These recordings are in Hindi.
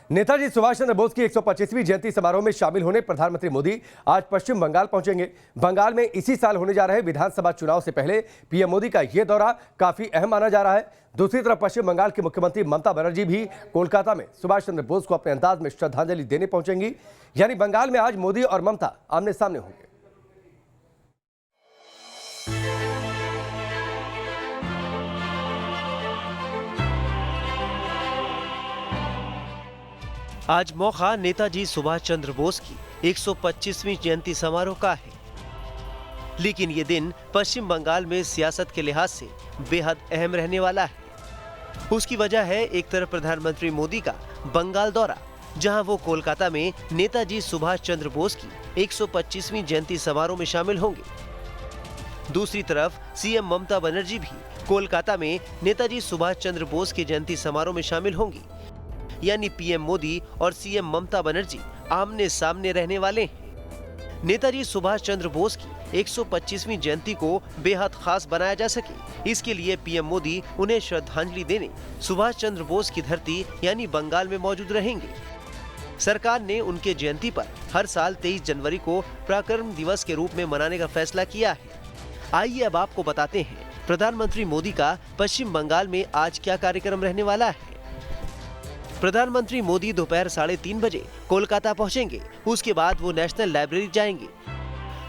नेताजी सुभाष चंद्र बोस की 125वीं जयंती समारोह में शामिल होने प्रधानमंत्री मोदी आज पश्चिम बंगाल पहुंचेंगे। बंगाल में इसी साल होने जा रहे विधानसभा चुनाव से पहले पीएम मोदी का यह दौरा काफी अहम माना जा रहा है। दूसरी तरफ पश्चिम बंगाल की मुख्यमंत्री ममता बनर्जी भी कोलकाता में सुभाष चंद्र बोस को अपने अंदाज में श्रद्धांजलि देने पहुंचेंगी। यानी बंगाल में आज मोदी और ममता आमने सामने होंगे। आज मौका नेताजी सुभाष चंद्र बोस की 125वीं जयंती समारोह का है, लेकिन ये दिन पश्चिम बंगाल में सियासत के लिहाज से बेहद अहम रहने वाला है। उसकी वजह है एक तरफ प्रधानमंत्री मोदी का बंगाल दौरा, जहां वो कोलकाता में नेताजी सुभाष चंद्र बोस की 125वीं जयंती समारोह में शामिल होंगे। दूसरी तरफ सीएम ममता बनर्जी भी कोलकाता में नेताजी सुभाष चंद्र बोस के जयंती समारोह में शामिल होंगी। यानी पीएम मोदी और सीएम ममता बनर्जी आमने सामने रहने वाले हैं। नेताजी सुभाष चंद्र बोस की 125वीं जयंती को बेहद खास बनाया जा सके, इसके लिए पीएम मोदी उन्हें श्रद्धांजलि देने सुभाष चंद्र बोस की धरती यानी बंगाल में मौजूद रहेंगे। सरकार ने उनके जयंती पर हर साल 23 जनवरी को पराक्रम दिवस के रूप में मनाने का फैसला किया है। आइए अब आपको बताते हैं प्रधानमंत्री मोदी का पश्चिम बंगाल में आज क्या कार्यक्रम रहने वाला है। प्रधानमंत्री मोदी दोपहर 3:30 बजे कोलकाता पहुंचेंगे। उसके बाद वो नेशनल लाइब्रेरी जाएंगे।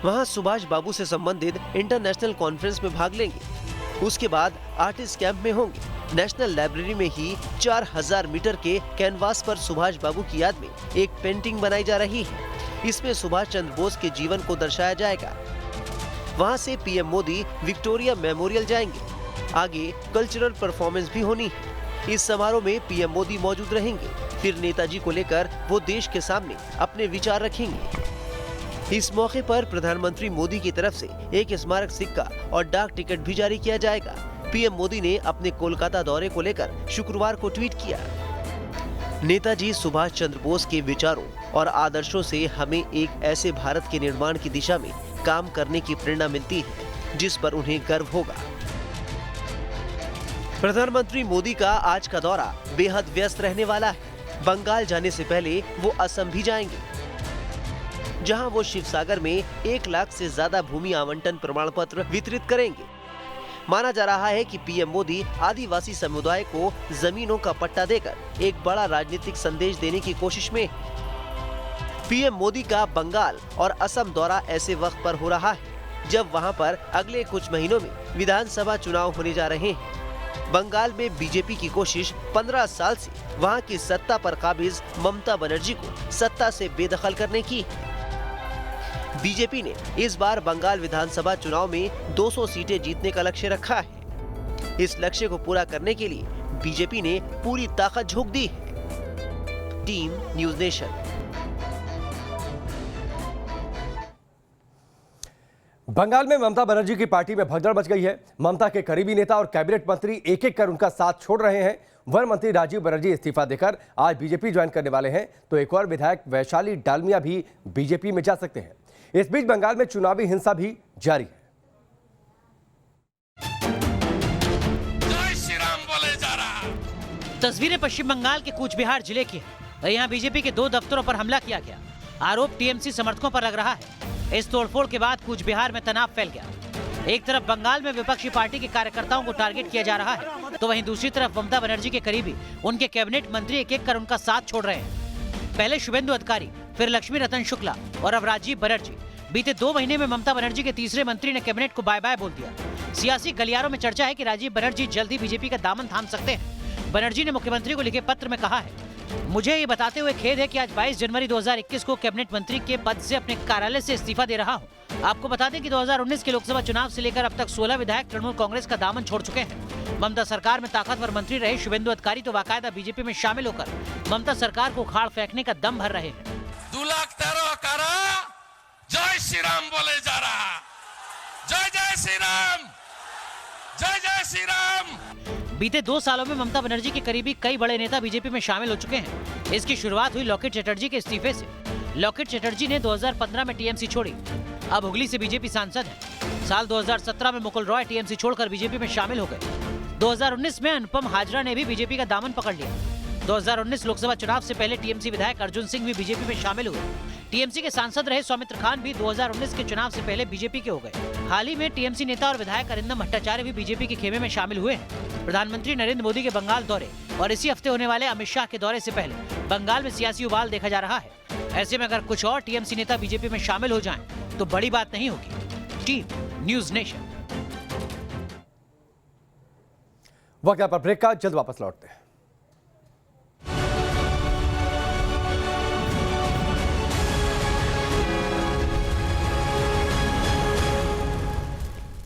वहां सुभाष बाबू से संबंधित इंटरनेशनल कॉन्फ्रेंस में भाग लेंगे। उसके बाद आर्टिस्ट कैंप में होंगे। नेशनल लाइब्रेरी में ही 4000 मीटर के कैनवास पर सुभाष बाबू की याद में एक पेंटिंग बनाई जा रही है। इसमें सुभाष चंद्र बोस के जीवन को दर्शाया जाएगा। वहां से पीएम मोदी विक्टोरिया मेमोरियल जाएंगे। आगे कल्चरल परफॉर्मेंस भी होनी है। इस समारोह में पीएम मोदी मौजूद रहेंगे। फिर नेताजी को लेकर वो देश के सामने अपने विचार रखेंगे। इस मौके पर प्रधानमंत्री मोदी की तरफ से एक स्मारक सिक्का और डाक टिकट भी जारी किया जाएगा। पीएम मोदी ने अपने कोलकाता दौरे को लेकर शुक्रवार को ट्वीट किया। नेताजी सुभाष चंद्र बोस के विचारों और आदर्शों से हमें एक ऐसे भारत के निर्माण की दिशा में काम करने की प्रेरणा मिलती है जिस पर उन्हें गर्व होगा। प्रधानमंत्री मोदी का आज का दौरा बेहद व्यस्त रहने वाला है। बंगाल जाने से पहले वो असम भी जाएंगे, जहां वो शिवसागर में 1 लाख से ज्यादा भूमि आवंटन प्रमाण पत्र वितरित करेंगे। माना जा रहा है कि पीएम मोदी आदिवासी समुदाय को जमीनों का पट्टा देकर एक बड़ा राजनीतिक संदेश देने की कोशिश में है। पीएम मोदी का बंगाल और असम दौरा ऐसे वक्त पर हो रहा है जब वहां पर अगले कुछ महीनों में विधानसभा चुनाव होने जा रहे हैं। बंगाल में बीजेपी की कोशिश 15 साल से वहां की सत्ता पर काबिज ममता बनर्जी को सत्ता से बेदखल करने की है। बीजेपी ने इस बार बंगाल विधानसभा चुनाव में 200 सीटें जीतने का लक्ष्य रखा है। इस लक्ष्य को पूरा करने के लिए बीजेपी ने पूरी ताकत झोंक दी है। Team news nation. बंगाल में ममता बनर्जी की पार्टी में भगदड़ मच गई है। ममता के करीबी नेता और कैबिनेट मंत्री एक एक कर उनका साथ छोड़ रहे हैं। वन मंत्री राजीव बनर्जी इस्तीफा देकर आज बीजेपी ज्वाइन करने वाले हैं, तो एक और विधायक वैशाली डालमिया भी बीजेपी में जा सकते हैं। इस बीच बंगाल में चुनावी हिंसा भी जारी है। जय श्री राम बोले जा रहा। तस्वीरें पश्चिम बंगाल के कूच बिहार जिले की है। यहाँ बीजेपी के 2 दफ्तरों पर हमला किया गया। आरोप टीएमसी समर्थकों पर लग रहा है। इस तोड़फोड़ के बाद कूच बिहार में तनाव फैल गया। एक तरफ बंगाल में विपक्षी पार्टी के कार्यकर्ताओं को टारगेट किया जा रहा है, तो वहीं दूसरी तरफ ममता बनर्जी के करीबी उनके कैबिनेट मंत्री एक एक कर उनका साथ छोड़ रहे हैं। पहले शुभेंदु अधिकारी, फिर लक्ष्मी रतन शुक्ला और अब राजीव बनर्जी। बीते 2 महीने में ममता बनर्जी के तीसरे मंत्री ने कैबिनेट को बाय बाय बोल दिया। सियासी गलियारों में चर्चा है कि राजीव बनर्जी जल्द ही बीजेपी का दामन थाम सकते हैं। बनर्जी ने मुख्यमंत्री को लिखे पत्र में कहा है, मुझे ये बताते हुए खेद है कि आज 22 जनवरी 2021 को कैबिनेट मंत्री के पद से अपने कार्यालय से इस्तीफा दे रहा हूं। आपको बता दें कि 2019 के लोकसभा चुनाव से लेकर अब तक 16 विधायक तृणमूल कांग्रेस का दामन छोड़ चुके हैं। ममता सरकार में ताकतवर मंत्री रहे शुभेंदु अधिकारी तो बाकायदा बीजेपी में शामिल होकर ममता सरकार को उखाड़ फेंकने का दम भर रहे हैं। 2 लाख 13 कारा जय श्री राम बोले जा रहा। जय जय श्री राम, जय जय श्री राम। बीते 2 सालों में ममता बनर्जी के करीबी कई बड़े नेता बीजेपी में शामिल हो चुके हैं। इसकी शुरुआत हुई लॉकेट चटर्जी के इस्तीफे से। लॉकेट चटर्जी ने 2015 में टीएमसी छोड़ी, अब हुगली से बीजेपी सांसद हैं। साल 2017 में मुकुल रॉय टीएमसी छोड़कर बीजेपी में शामिल हो गए। 2019 में अनुपम हाजरा ने भी बीजेपी का दामन पकड़ लिया। 2019 लोकसभा चुनाव से पहले टीएमसी विधायक अर्जुन सिंह भी बीजेपी में शामिल हुए। टीएमसी के सांसद रहे सौमित्र खान भी 2019 के चुनाव से पहले बीजेपी के हो गए। हाल ही में टीएमसी नेता और विधायक अरिंदम भट्टाचार्य भी बीजेपी के खेमे में शामिल हुए हैं। प्रधानमंत्री नरेंद्र मोदी के बंगाल दौरे और इसी हफ्ते होने वाले अमित शाह के दौरे से पहले बंगाल में सियासी उबाल देखा जा रहा है। ऐसे में अगर कुछ और टीएमसी नेता बीजेपी में शामिल हो जाएं, तो बड़ी बात नहीं होगी। Team news nation. वक्त पर ब्रेक का, जल्द वापस लौटते हैं।